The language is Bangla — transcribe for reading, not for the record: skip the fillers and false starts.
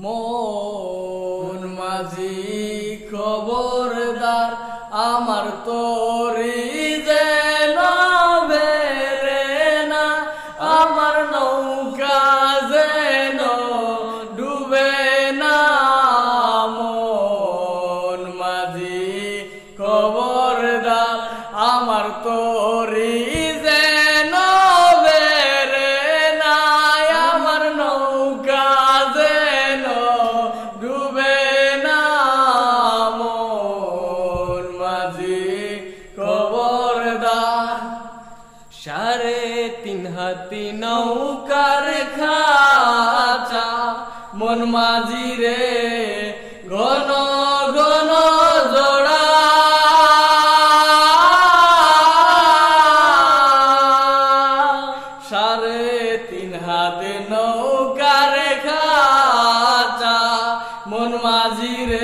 মন মাঝি খবরদার আমার তোরি যেন বেরে না, আমার নৌকা যেন ডুবে না। মন মাঝি খবরদার আমার তোরি যেন বেরে না, আমার নৌকা যেন ডুবে না। মন মাঝি খবরদার 3.5 হাতি নৌকার খাঁচা, মন মাঝি রে ঘন ঘন জোড়া। 3.5 হাতে নৌকার খাঁচা, মন মাঝি রে।